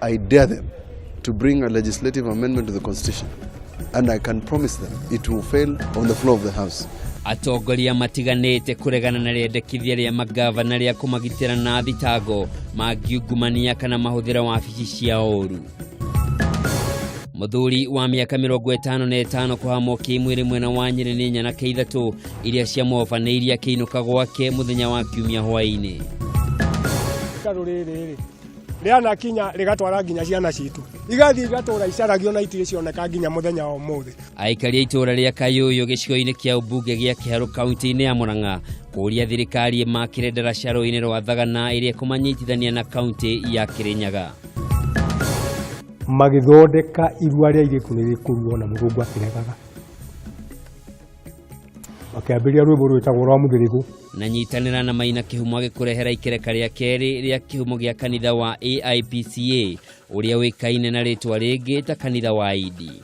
I dare them to bring a legislative amendment to the Constitution, and I can promise them it will fail on the floor of the House. Atongoria matiganete kuregana na riendekithia ria magavana ria kumagitira na thitago magiungumania kana mahuthira wabici cia oru. Muthuri wa miaka 55 kuhamwo kimwiri mwena wa Nyeri ni nyana ke ithatu iria cia mofaneiria kiinuka gwake muthenya wa kiumia hwaini. Karuriri riana kinya rigatwara nginya ciana citu igathi gatura icaragio na itire cioneka nginya muthenya wa umuthi. Aikari itura ria Kayuyo gicigo-ini kia ubunge gia Kiharu kaunti-ini ya Murang'a kuria thirikari makire ndaracaro-ini rwa Thagana iria kumanyitithania na kaunti ya Kirinyaga. Magithondeka irua ria iriku nirikuruo na murungu akiregaga. Makiambiria rwimbo rwitagwo rwa muthirigu na nyitanira na Maina Kihumo agikurehera ikereka ria keri ria kihumo gia kanitha wa AIPCA uria wikaine na ritwa ringi ta kanitha wa Idi.